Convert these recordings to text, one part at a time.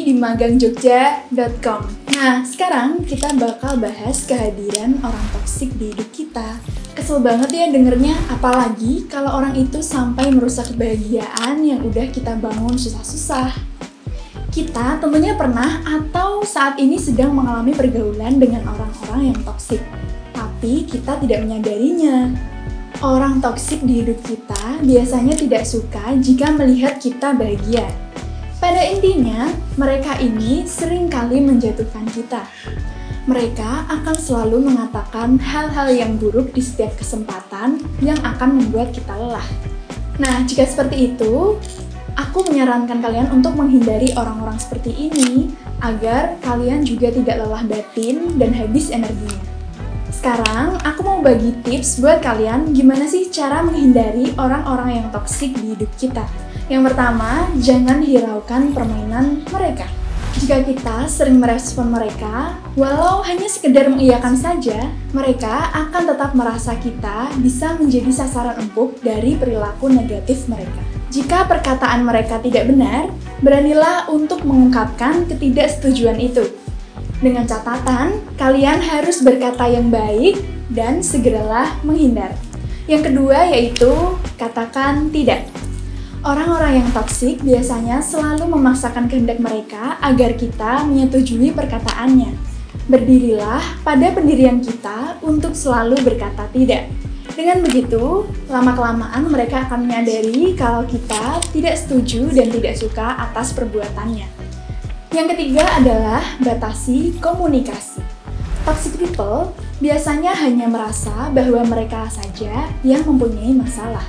lagi di magangjogja.com. Nah, sekarang kita bakal bahas kehadiran orang toksik di hidup kita. Kesel banget ya dengernya, apalagi kalau orang itu sampai merusak kebahagiaan yang udah kita bangun susah-susah. Kita tentunya pernah atau saat ini sedang mengalami pergaulan dengan orang-orang yang toksik, tapi kita tidak menyadarinya. Orang toksik di hidup kita biasanya tidak suka jika melihat kita bahagia. Pada intinya, mereka ini seringkali menjatuhkan kita. Mereka akan selalu mengatakan hal-hal yang buruk di setiap kesempatan yang akan membuat kita lelah. Nah, jika seperti itu, aku menyarankan kalian untuk menghindari orang-orang seperti ini agar kalian juga tidak lelah batin dan habis energinya. Sekarang, aku mau bagi tips buat kalian gimana sih cara menghindari orang-orang yang toksik di hidup kita. Yang pertama, jangan hiraukan permainan mereka. Jika kita sering merespon mereka, walau hanya sekedar mengiyakan saja, mereka akan tetap merasa kita bisa menjadi sasaran empuk dari perilaku negatif mereka. Jika perkataan mereka tidak benar, beranilah untuk mengungkapkan ketidaksetujuan itu. Dengan catatan, kalian harus berkata yang baik dan segeralah menghindar. Yang kedua yaitu, katakan tidak. Orang-orang yang toksik biasanya selalu memaksakan kehendak mereka agar kita menyetujui perkataannya. Berdirilah pada pendirian kita untuk selalu berkata tidak. Dengan begitu, lama-kelamaan mereka akan menyadari kalau kita tidak setuju dan tidak suka atas perbuatannya. Yang ketiga adalah batasi komunikasi. Toxic people biasanya hanya merasa bahwa mereka saja yang mempunyai masalah,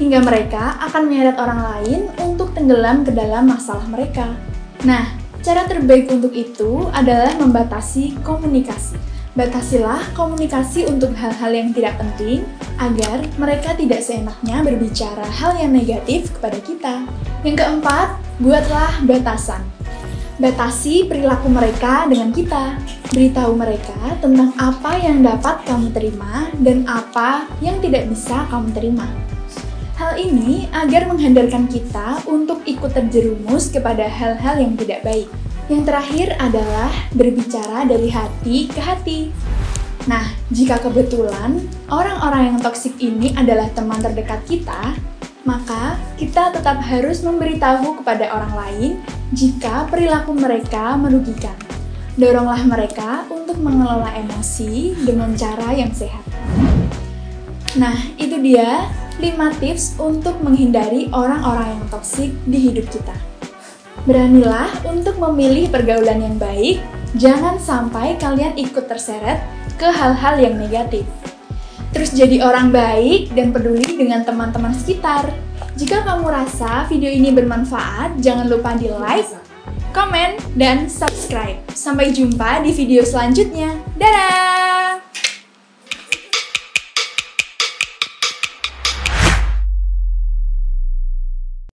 hingga mereka akan menyeret orang lain untuk tenggelam ke dalam masalah mereka. Nah, cara terbaik untuk itu adalah membatasi komunikasi. Batasilah komunikasi untuk hal-hal yang tidak penting, agar mereka tidak seenaknya berbicara hal yang negatif kepada kita. Yang keempat, buatlah batasan. Batasi perilaku mereka dengan kita. Beritahu mereka tentang apa yang dapat kamu terima dan apa yang tidak bisa kamu terima. Hal ini agar menghindarkan kita untuk ikut terjerumus kepada hal-hal yang tidak baik. Yang terakhir adalah berbicara dari hati ke hati. Nah, jika kebetulan orang-orang yang toksik ini adalah teman terdekat kita, maka kita tetap harus memberitahu kepada orang lain jika perilaku mereka merugikan. Doronglah mereka untuk mengelola emosi dengan cara yang sehat. Nah, itu dia 5 tips untuk menghindari orang-orang yang toksik di hidup kita. Beranilah untuk memilih pergaulan yang baik, jangan sampai kalian ikut terseret ke hal-hal yang negatif. Terus jadi orang baik dan peduli dengan teman-teman sekitar. Jika kamu rasa video ini bermanfaat, jangan lupa di like, komen, dan subscribe. Sampai jumpa di video selanjutnya. Dadah!